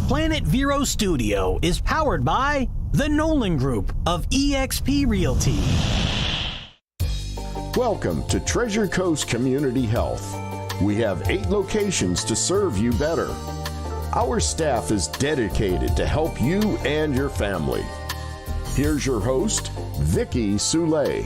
Planet Vero Studio is powered by the Nolan Group of eXp Realty. Welcome to Treasure Coast Community Health. We have 8 locations to serve you better. Our staff is dedicated to help you and your family. Here's your host, Vicki Soule.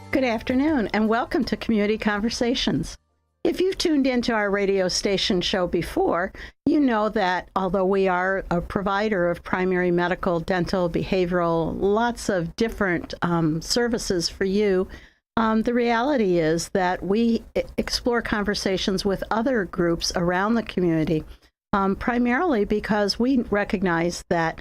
Good afternoon and welcome to Community Conversations. If you've tuned into our radio station show before, you know that although we are a provider of primary medical, dental, behavioral, lots of different services for you, the reality is that we explore conversations with other groups around the community, primarily because we recognize that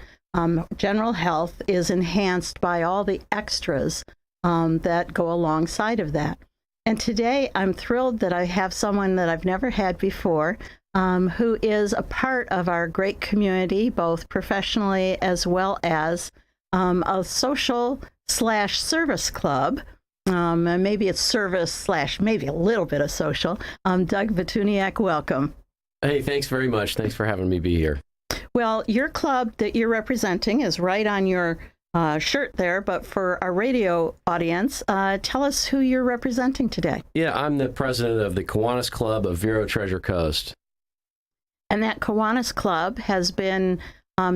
general health is enhanced by all the extras that go alongside of that. And today I'm thrilled that I have someone that I've never had before, who is a part of our great community, both professionally as well as a social/service club. And maybe it's service / maybe a little bit of social. Doug Vitunac, welcome. Hey, thanks very much. Thanks for having me be here. Well, your club that you're representing is right on your shirt there, but for our radio audience, tell us who you're representing today. Yeah, I'm the president of the Kiwanis Club of Vero Treasure Coast. And that Kiwanis Club has been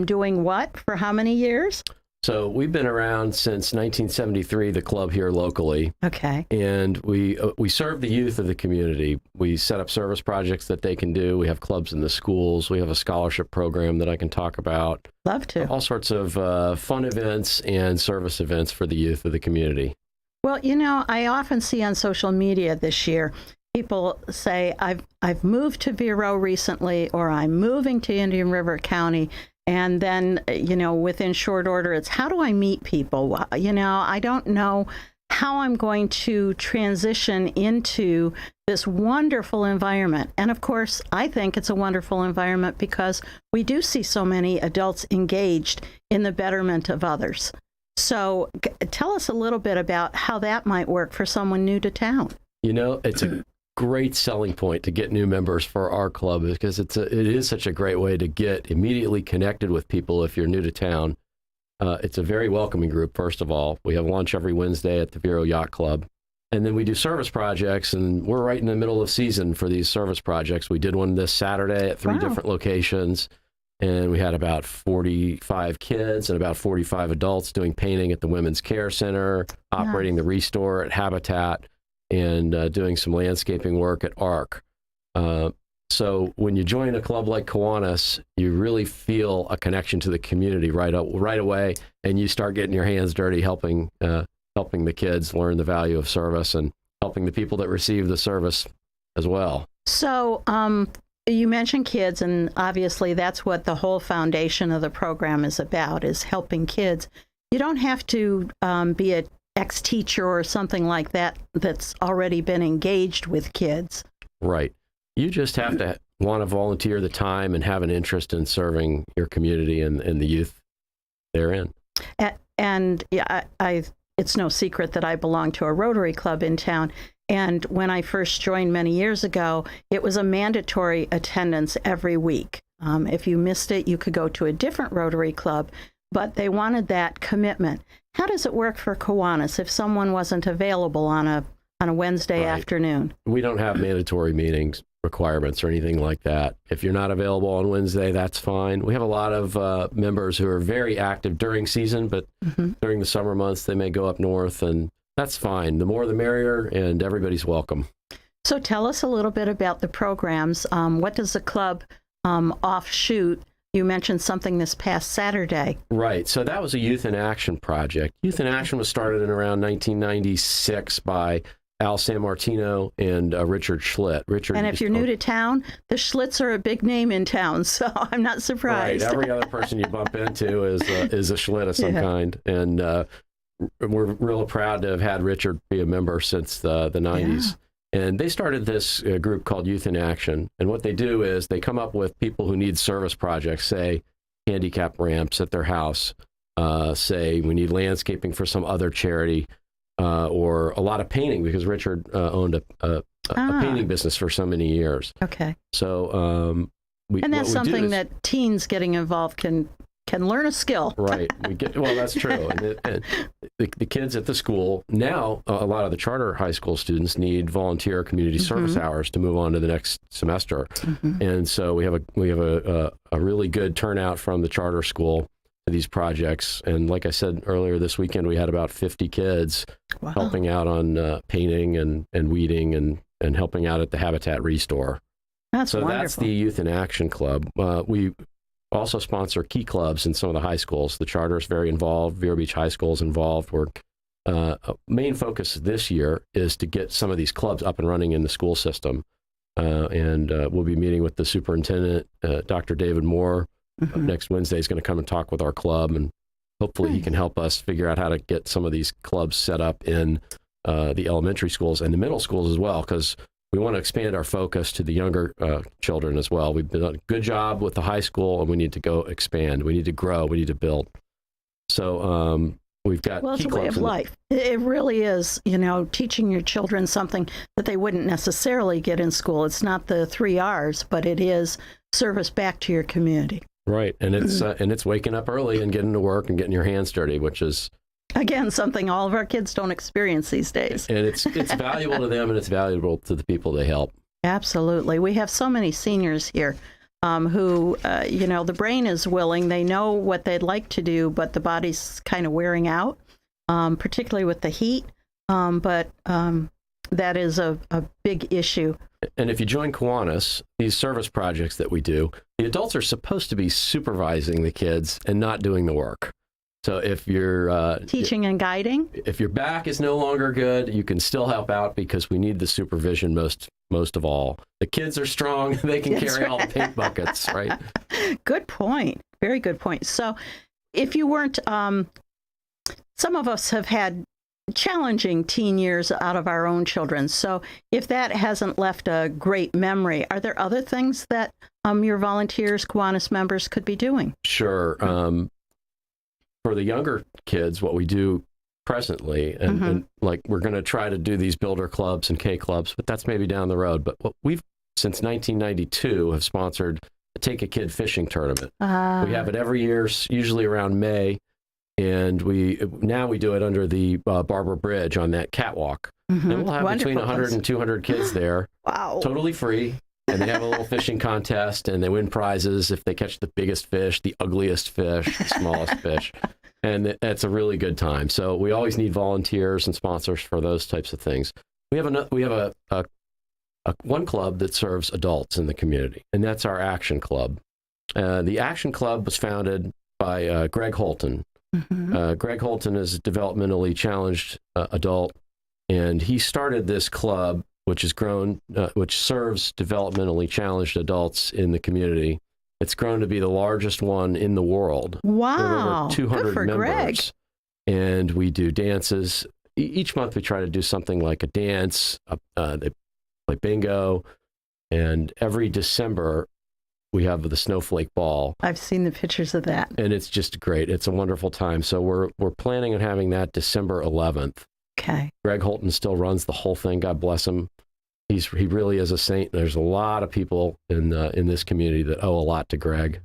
doing what for how many years? So we've been around since 1973, the club here locally. Okay. And we serve the youth of the community. We set up service projects that they can do. We have clubs in the schools. We have a scholarship program that I can talk about. Love to. All sorts of fun events and service events for the youth of the community. Well, you know, I often see on social media this year, people say, I've moved to Vero recently, or I'm moving to Indian River County. And then, you know, within short order, it's how do I meet people? You know, I don't know how I'm going to transition into this wonderful environment. And of course, I think it's a wonderful environment because we do see so many adults engaged in the betterment of others. So tell us a little bit about how that might work for someone new to town. You know, it's a great selling point to get new members for our club because it is such a great way to get immediately connected with people if you're new to town. It's a very welcoming group, first of all. We have lunch every Wednesday at the Vero Yacht Club. And then we do service projects, and we're right in the middle of season for these service projects. We did one this Saturday at 3 different locations, and we had about 45 kids and about 45 adults doing painting at the Women's Care Center, operating the Restore at Habitat, and doing some landscaping work at ARC. So when you join a club like Kiwanis, you really feel a connection to the community right away, and you start getting your hands dirty helping the kids learn the value of service and helping the people that receive the service as well. So you mentioned kids, and obviously that's what the whole foundation of the program is about, is helping kids. You don't have to be a ex-teacher or something like that that's already been engaged with kids. Right. You just have to want to volunteer the time and have an interest in serving your community and the youth therein. And it's no secret that I belong to a Rotary Club in town. And when I first joined many years ago, it was a mandatory attendance every week. If you missed it, you could go to a different Rotary Club, but they wanted that commitment. How does it work for Kiwanis if someone wasn't available on a Wednesday afternoon? We don't have mandatory meetings requirements or anything like that. If you're not available on Wednesday, that's fine. We have a lot of members who are very active during season, but during the summer months, they may go up north, and that's fine. The more the merrier, and everybody's welcome. So tell us a little bit about the programs. What does the club offshoot? You mentioned something this past Saturday. Right. So that was a Youth in Action project. Youth in Action was started in around 1996 by Al Sammartino and Richard Schlitt. And if you're new to town, the Schlitts are a big name in town, so I'm not surprised. Right. Every other person you bump into is a Schlitt of some kind. And we're real proud to have had Richard be a member since the 90s. Yeah. And they started this group called Youth in Action. And what they do is they come up with people who need service projects, say handicap ramps at their house, say we need landscaping for some other charity, or a lot of painting because Richard owned a painting business for so many years. Okay. So And that's something that teens getting involved can learn a skill. Right. Well, that's true. And the kids at the school now, a lot of the charter high school students need volunteer community service hours to move on to the next semester. And so we have a really good turnout from the charter school to these projects. And like I said earlier, this weekend we had about 50 kids helping out on painting and weeding and helping out at the Habitat Restore. That's wonderful. That's the Youth in Action Club. We also sponsor key clubs in some of the high schools. The charter is very involved. Vero Beach High School is involved. Main focus this year is to get some of these clubs up and running in the school system. And we'll be meeting with the superintendent, Dr. David Moore. Next Wednesday. He's going to come and talk with our club, and hopefully he can help us figure out how to get some of these clubs set up in the elementary schools and the middle schools as well, because we want to expand our focus to the younger children as well. We've done a good job with the high school, and we need to go expand. We need to grow. We need to build. So we've got it's a way of life. It really is, teaching your children something that they wouldn't necessarily get in school. It's not the 3 R's, but it is service back to your community. Right, and it's waking up early and getting to work and getting your hands dirty, which is, again, something all of our kids don't experience these days. And it's valuable to them, and it's valuable to the people they help. Absolutely. We have so many seniors here who, the brain is willing. They know what they'd like to do, but the body's kind of wearing out, particularly with the heat. But that is a big issue. And if you join Kiwanis, these service projects that we do, the adults are supposed to be supervising the kids and not doing the work. So if you're teaching and guiding, if your back is no longer good, you can still help out because we need the supervision most of all. The kids are strong; they can carry all the paint buckets, right? Good point. Very good point. So, if you weren't, some of us have had challenging teen years out of our own children. So, if that hasn't left a great memory, are there other things that your volunteers, Kiwanis members, could be doing? Sure. For the younger kids, what we do presently, and like we're going to try to do these builder clubs and K clubs, but that's maybe down the road. But what we've, since 1992, have sponsored a Take a Kid fishing tournament. We have it every year, usually around May, and we do it under the Barber Bridge on that catwalk. And we'll have between 100 and 200 kids there. Wow. Totally free. And they have a little fishing contest, and they win prizes if they catch the biggest fish, the ugliest fish, the smallest fish. And that's a really good time. So we always need volunteers and sponsors for those types of things. We have one club that serves adults in the community, and that's our Action Club. The Action Club was founded by Greg Holton. Greg Holton is a developmentally challenged adult, and he started this club which serves developmentally challenged adults in the community. It's grown to be the largest one in the world. Wow. We have over 200 Good for members. Greg. And we do dances. Each month we try to do something like a dance. They play bingo. And every December we have the Snowflake Ball. I've seen the pictures of that. And it's just great. It's a wonderful time. So we're planning on having that December 11th. Okay. Greg Holton still runs the whole thing. God bless him. He really is a saint. There's a lot of people in this community that owe a lot to Greg.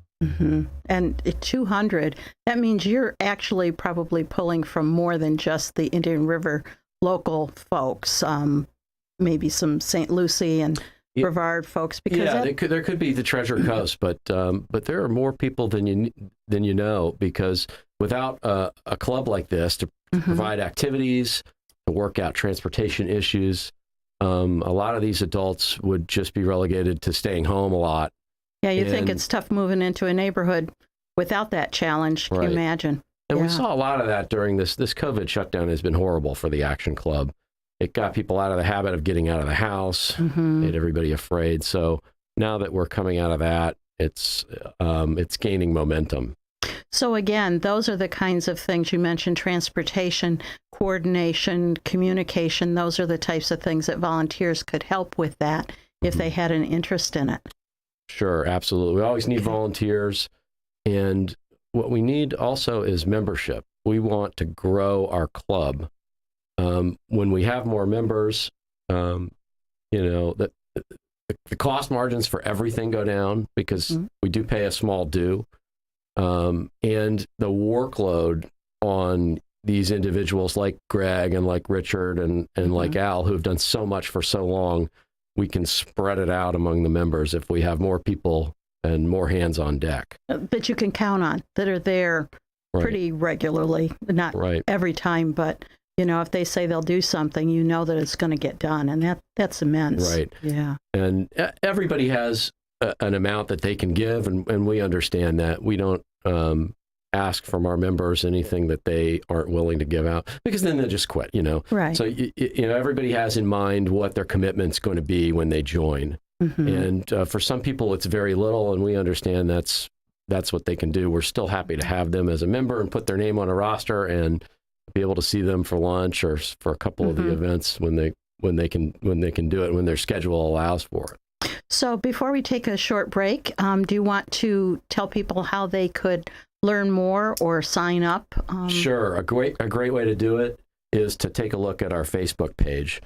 And 200, that means you're actually probably pulling from more than just the Indian River local folks, maybe some St. Lucie and Brevard folks. Because there could be the Treasure Coast, but there are more people than you know, because without a club like this to provide activities, to work out transportation issues, a lot of these adults would just be relegated to staying home a lot. Yeah, you think it's tough moving into a neighborhood without that challenge. Can you imagine? And we saw a lot of that during this COVID shutdown. Has been horrible for the Action Club. It got people out of the habit of getting out of the house, made everybody afraid. So now that we're coming out of that, it's gaining momentum. So again, those are the kinds of things you mentioned: transportation, coordination, communication. Those are the types of things that volunteers could help with that if they had an interest in it. Sure, absolutely. We always need volunteers. And what we need also is membership. We want to grow our club. When we have more members, the the cost margins for everything go down because we do pay a small due. And the workload on these individuals like Greg and like Richard and like Al, who have done so much for so long, we can spread it out among the members if we have more people and more hands on deck. That you can count on, that are there pretty regularly, not every time, but if they say they'll do something, that it's going to get done, and that's immense. Right. Yeah. And everybody has an amount that they can give, and we understand that. We don't ask from our members anything that they aren't willing to give out, because then they'll just quit, Right. So, everybody has in mind what their commitment's going to be when they join. And for some people, it's very little, and we understand that's what they can do. We're still happy to have them as a member and put their name on a roster and be able to see them for lunch or for a couple of the events when they can do it, when their schedule allows for it. So before we take a short break, do you want to tell people how they could learn more or sign up? Sure. A great way to do it is to take a look at our Facebook page.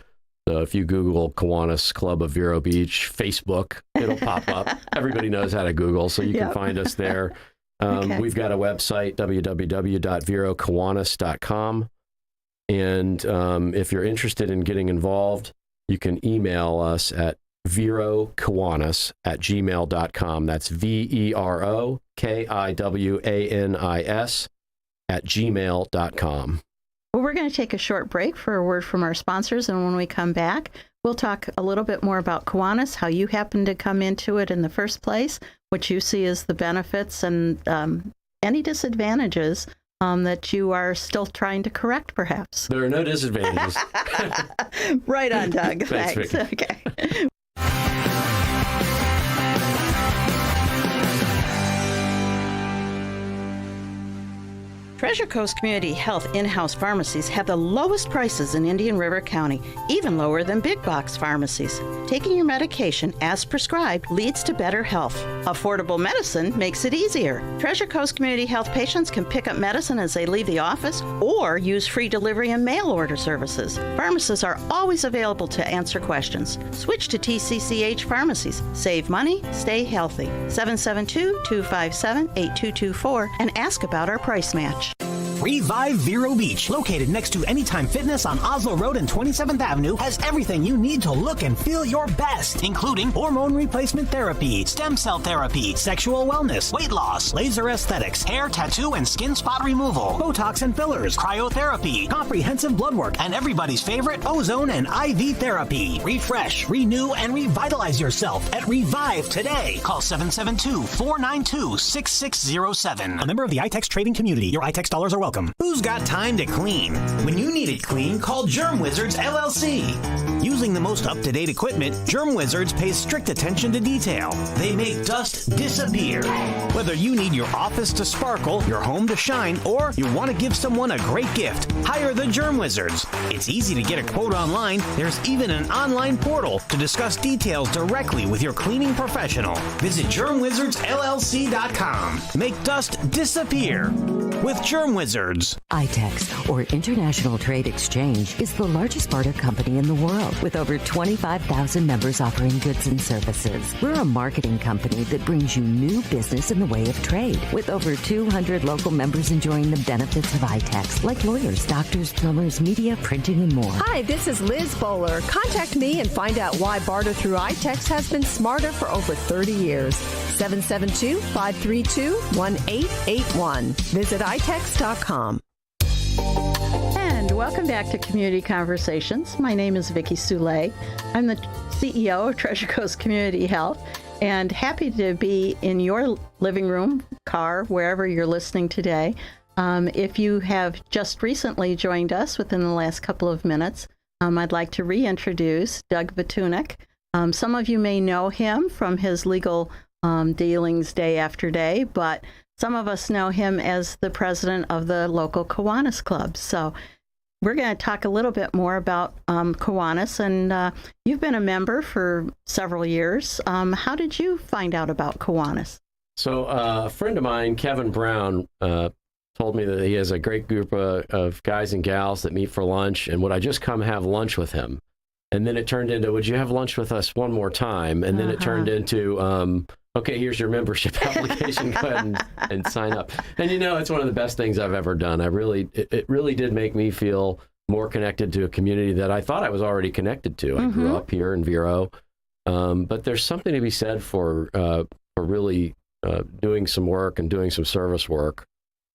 So if you Google Kiwanis Club of Vero Beach Facebook, it'll pop up. Everybody knows how to Google, so you can find us there. We've got a website, www.verokiwanis.com. And if you're interested in getting involved, you can email us at verokiwanis@gmail.com. That's verokiwanis@gmail.com. Well, we're going to take a short break for a word from our sponsors, and when we come back, we'll talk a little bit more about Kiwanis, how you happened to come into it in the first place, what you see as the benefits and any disadvantages that you are still trying to correct, perhaps. There are no disadvantages. Right on, Doug. Thanks. Okay. Treasure Coast Community Health in-house pharmacies have the lowest prices in Indian River County, even lower than big box pharmacies. Taking your medication as prescribed leads to better health. Affordable medicine makes it easier. Treasure Coast Community Health patients can pick up medicine as they leave the office or use free delivery and mail order services. Pharmacists are always available to answer questions. Switch to TCCH pharmacies. Save money, stay healthy. 772-257-8224 and ask about our price match. Revive Vero Beach, located next to Anytime Fitness on Oslo Road and 27th Avenue, has everything you need to look and feel your best, including hormone replacement therapy, stem cell therapy, sexual wellness, weight loss, laser aesthetics, hair, tattoo, and skin spot removal, Botox and fillers, cryotherapy, comprehensive blood work, and everybody's favorite, ozone and IV therapy. Refresh, renew, and revitalize yourself at Revive today. Call 772-492-6607. A member of the iTex trading community. Your iTex dollars are welcome. Who's got time to clean? When you need it clean, call Germ Wizards LLC. Using the most up-to-date equipment, Germ Wizards pays strict attention to detail. They make dust disappear. Whether you need your office to sparkle, your home to shine, or you want to give someone a great gift, hire the Germ Wizards. It's easy to get a quote online. There's even an online portal to discuss details directly with your cleaning professional. Visit GermWizardsLLC.com. Make dust disappear with Germ Wizards. iTex, or International Trade Exchange, is the largest barter company in the world with over 25,000 members offering goods and services. We're a marketing company that brings you new business in the way of trade, with over 200 local members enjoying the benefits of iTex, like lawyers, doctors, plumbers, media, printing, and more. Hi, this is Liz Bowler. Contact me and find out why barter through iTex has been smarter for over 30 years. 772-532-1881. Visit itex.com. And welcome back to Community Conversations. My name is Vicki Soule. I'm the CEO of Treasure Coast Community Health, and happy to be in your living room, car, wherever you're listening today. If you have just recently joined us within the last couple of minutes, I'd like to reintroduce Doug Vitunac. Some of you may know him from his legal dealings day after day, but some of us know him as the president of the local Kiwanis Club. So we're going to talk a little bit more about Kiwanis, and you've been a member for several years. How did you find out about Kiwanis? So a friend of mine, Kevin Brown, told me that he has a great group of guys and gals that meet for lunch, and would I just come have lunch with him? And then it turned into, would you have lunch with us one more time? And then it turned into, okay, here's your membership application. Go ahead and sign up. And it's one of the best things I've ever done. It really did make me feel more connected to a community that I thought I was already connected to. I grew up here in Vero. But there's something to be said for really doing some work and doing some service work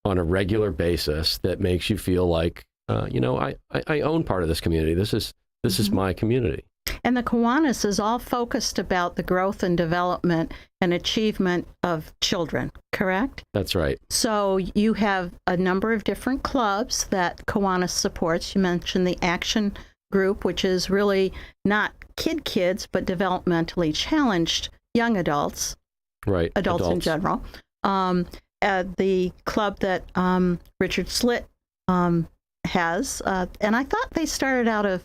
on a regular basis that makes you feel like, I own part of this community. This is my community. And the Kiwanis is all focused about the growth and development and achievement of children, correct? That's right. So you have a number of different clubs that Kiwanis supports. You mentioned the Action Group, which is really not kids, but developmentally challenged young adults. Right. Adults in general. The club that Richard Schlitt has, and I thought they started out of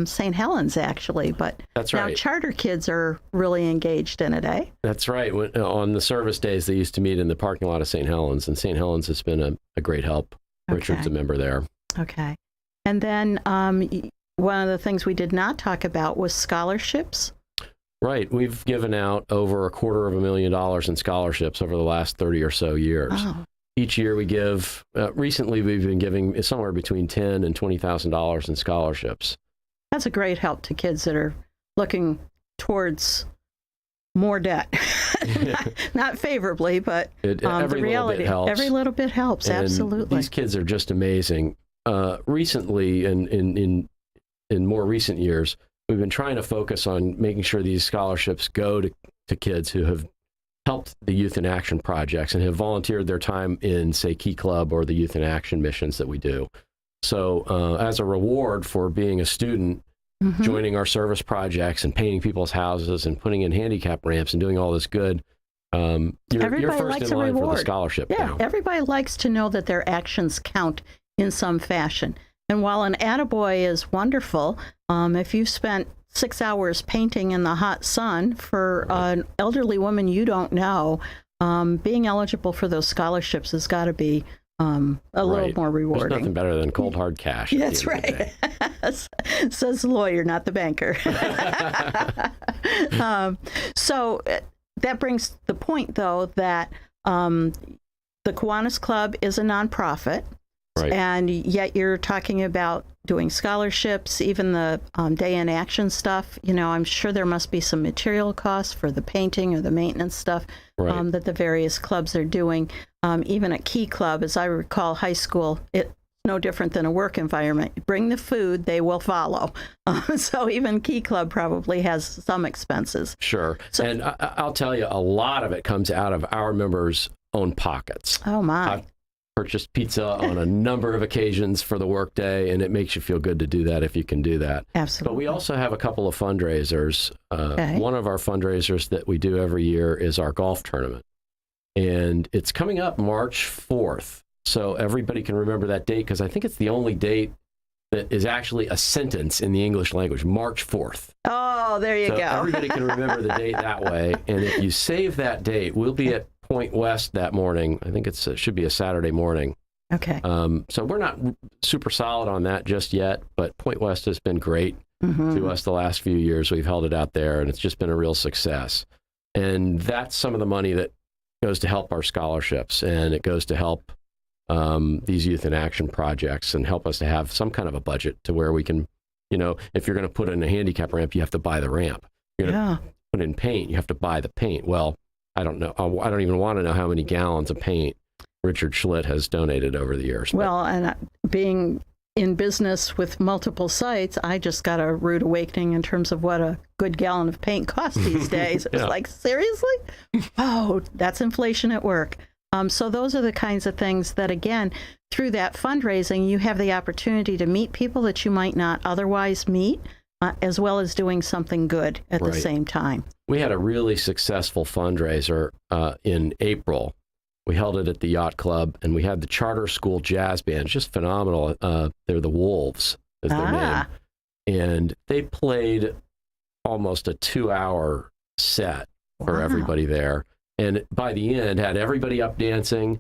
St. Helens, actually, but that's right. Now charter kids are really engaged in it, eh? That's right. On the service days, they used to meet in the parking lot of St. Helens, and St. Helens has been a great help. Okay. Richard's a member there. Okay. And then one of the things we did not talk about was scholarships. Right. We've given out over $250,000 in scholarships over the last 30 or so years. Oh. Each year we give, recently we've been giving somewhere between $10,000 and $20,000 in scholarships. That's a great help to kids that are looking towards more debt. not favorably, but the reality, every little bit helps. And absolutely. These kids are just amazing. Recently, in more recent years, we've been trying to focus on making sure these scholarships go to kids who have helped the Youth in Action projects and have volunteered their time in, say, Key Club or the Youth in Action missions that we do. So as a reward for being a student, joining our service projects and painting people's houses and putting in handicap ramps and doing all this good, you're first in line for the scholarship. Yeah, now. Everybody likes to know that their actions count in some fashion. And while an attaboy is wonderful, if you've spent 6 hours painting in the hot sun for an elderly woman you don't know, being eligible for those scholarships has got to be a little more rewarding. There's nothing better than cold hard cash. That's right. Says the lawyer, not the banker. So that brings the point, though, that the Kiwanis Club is a nonprofit. Right. And yet you're talking about doing scholarships, even the day in action stuff. I'm sure there must be some material costs for the painting or the maintenance stuff that the various clubs are doing. Even at Key Club, as I recall, high school, it's no different than a work environment. You bring the food, they will follow. So even Key Club probably has some expenses. Sure. And I'll tell you, a lot of it comes out of our members' own pockets. Oh, my. Purchased pizza on a number of occasions for the workday, and it makes you feel good to do that if you can do that. Absolutely. But we also have a couple of fundraisers. Okay. One of our fundraisers that we do every year is our golf tournament, and it's coming up March 4th. So everybody can remember that date because I think it's the only date that is actually a sentence in the English language, March 4th. Oh, there you go. Everybody can remember the date that way, and if you save that date, we'll be at Point West that morning. I think it should be a Saturday morning. Okay. So we're not super solid on that just yet, but Point West has been great to us the last few years. We've held it out there, and it's just been a real success. And that's some of the money that goes to help our scholarships, and it goes to help these Youth in Action projects and help us to have some kind of a budget to where we can, if you're going to put in a handicap ramp, you have to buy the ramp. You're going to put in paint, you have to buy the paint. Well, I don't know. I don't even want to know how many gallons of paint Richard Schlitt has donated over the years. Well, and being in business with multiple sites, I just got a rude awakening in terms of what a good gallon of paint costs these days. It's like, seriously? Oh, that's inflation at work. So those are the kinds of things that, again, through that fundraising, you have the opportunity to meet people that you might not otherwise meet, as well as doing something good at the same time. We had a really successful fundraiser in April. We held it at the Yacht Club, and we had the charter school jazz band, just phenomenal. They're the Wolves, is their name. And they played almost a 2-hour set for everybody there. And by the end, had everybody up dancing.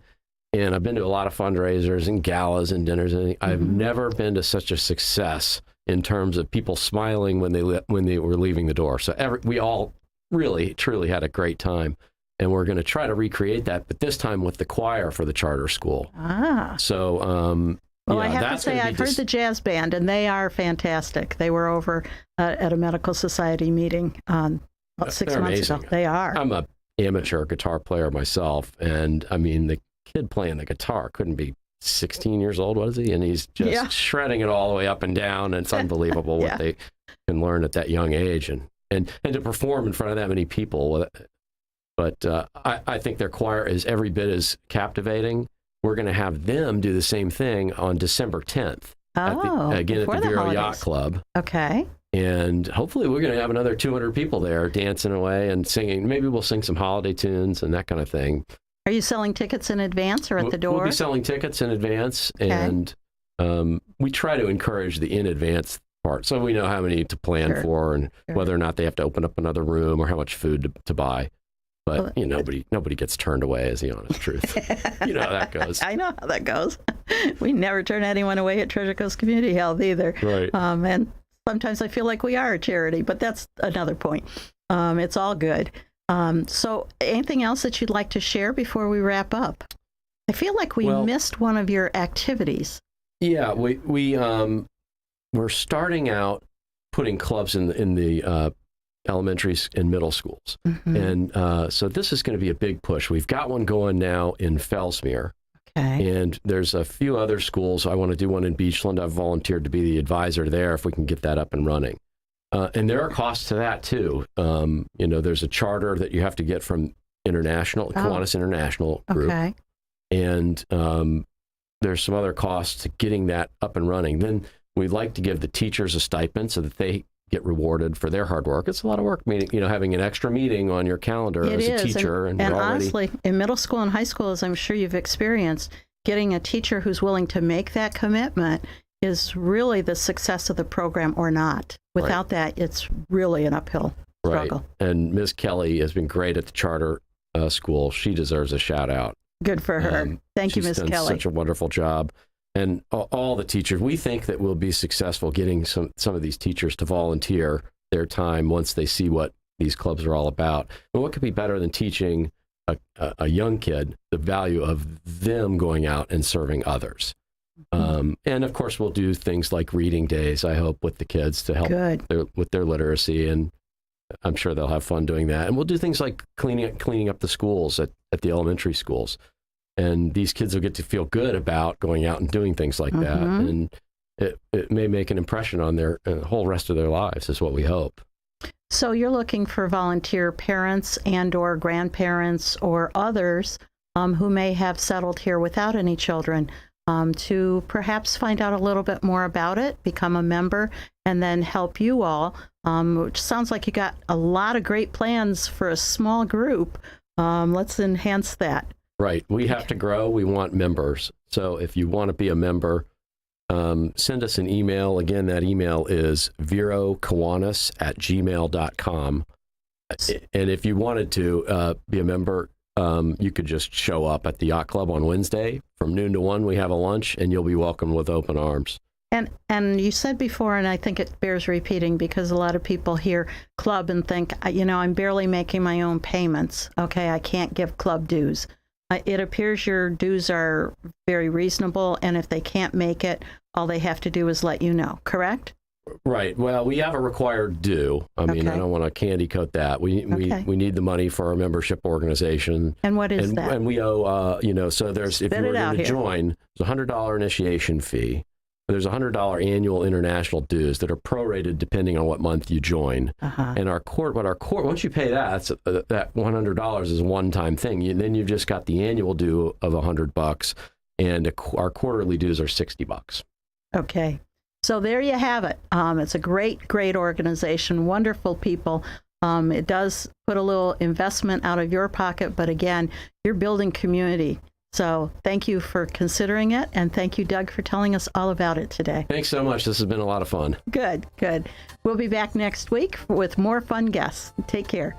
And I've been to a lot of fundraisers and galas and dinners. And I've never been to such a success in terms of people smiling when they were leaving the door. So we all really, truly had a great time. And we're going to try to recreate that, but this time with the choir for the charter school. So, well, I have to say, I've heard the jazz band, and they are fantastic. They were over at a medical society meeting about 6 months ago. They are. I'm an amateur guitar player myself, and I mean, the kid playing the guitar couldn't be 16 years old, what is he? And he's just shredding it all the way up and down, and it's unbelievable what they can learn at that young age, and to perform in front of that many people. But I think their choir is every bit as captivating. We're going to have them do the same thing on December 10th. Again, at the Vero Yacht Club. Okay. And hopefully we're going to have another 200 people there dancing away and singing. Maybe we'll sing some holiday tunes and that kind of thing. Are you selling tickets in advance or at the door? We'll be selling tickets in advance. Okay. And we try to encourage the in advance part so we know how many to plan for and whether or not they have to open up another room or how much food to buy. But nobody gets turned away, is the honest truth. You know how that goes. I know how that goes. We never turn anyone away at Treasure Coast Community Health either. Right. And sometimes I feel like we are a charity, but that's another point. It's all good. So anything else that you'd like to share before we wrap up? I feel like we missed one of your activities. Yeah, we're starting out putting clubs in the elementary and middle schools. Mm-hmm. And so this is going to be a big push. We've got one going now in Fellsmere. Okay. And there's a few other schools. I want to do one in Beachland. I've volunteered to be the advisor there if we can get that up and running. And there are costs to that too. There's a charter that you have to get from Kiwanis International Group. Okay. And there's some other costs to getting that up and running. Then we'd like to give the teachers a stipend so that they get rewarded for their hard work. It's a lot of work, having an extra meeting on your calendar as a teacher. And honestly, in middle school and high school, as I'm sure you've experienced, getting a teacher who's willing to make that commitment is really the success of the program or not. Without that, it's really an uphill struggle. Right. And Ms. Kelly has been great at the charter school. She deserves a shout out. Good for her. Thank you, Ms. Kelly. She's done such a wonderful job. And all the teachers, we think that we'll be successful getting some of these teachers to volunteer their time once they see what these clubs are all about. And what could be better than teaching a young kid the value of them going out and serving others? Mm-hmm. And of course, we'll do things like reading days, I hope, with the kids to help with their literacy. And I'm sure they'll have fun doing that. And we'll do things like cleaning up the schools at the elementary schools. And these kids will get to feel good about going out and doing things like that. And it may make an impression on their whole rest of their lives, is what we hope. So you're looking for volunteer parents and or grandparents or others who may have settled here without any children to perhaps find out a little bit more about it, become a member, and then help you all, which sounds like you got a lot of great plans for a small group. Let's enhance that. Right. We have to grow. We want members. So if you want to be a member, send us an email. Again, that email is verokiwanis@gmail.com. And if you wanted to be a member, you could just show up at the Yacht Club on Wednesday from noon to 1. We have a lunch, and you'll be welcomed with open arms. And you said before, and I think it bears repeating because a lot of people hear club and think, I'm barely making my own payments. Okay, I can't give club dues. It appears your dues are very reasonable, and if they can't make it, all they have to do is let you know, correct? Right. Well, we have a required due. I mean, I don't want to candy coat that. We need the money for our membership organization. And what is that? And we owe, so there's, if you were going to join, there's a $100 initiation fee. There's a $100 annual international dues that are prorated depending on what month you join. And our court, once you pay that $100 is a one-time thing. Then you've just got the annual due of $100, and our quarterly dues are $60. Okay. So there you have it. It's a great, great organization, wonderful people. It does put a little investment out of your pocket, but again, you're building community. So thank you for considering it, and thank you, Doug, for telling us all about it today. Thanks so much. This has been a lot of fun. Good, good. We'll be back next week with more fun guests. Take care.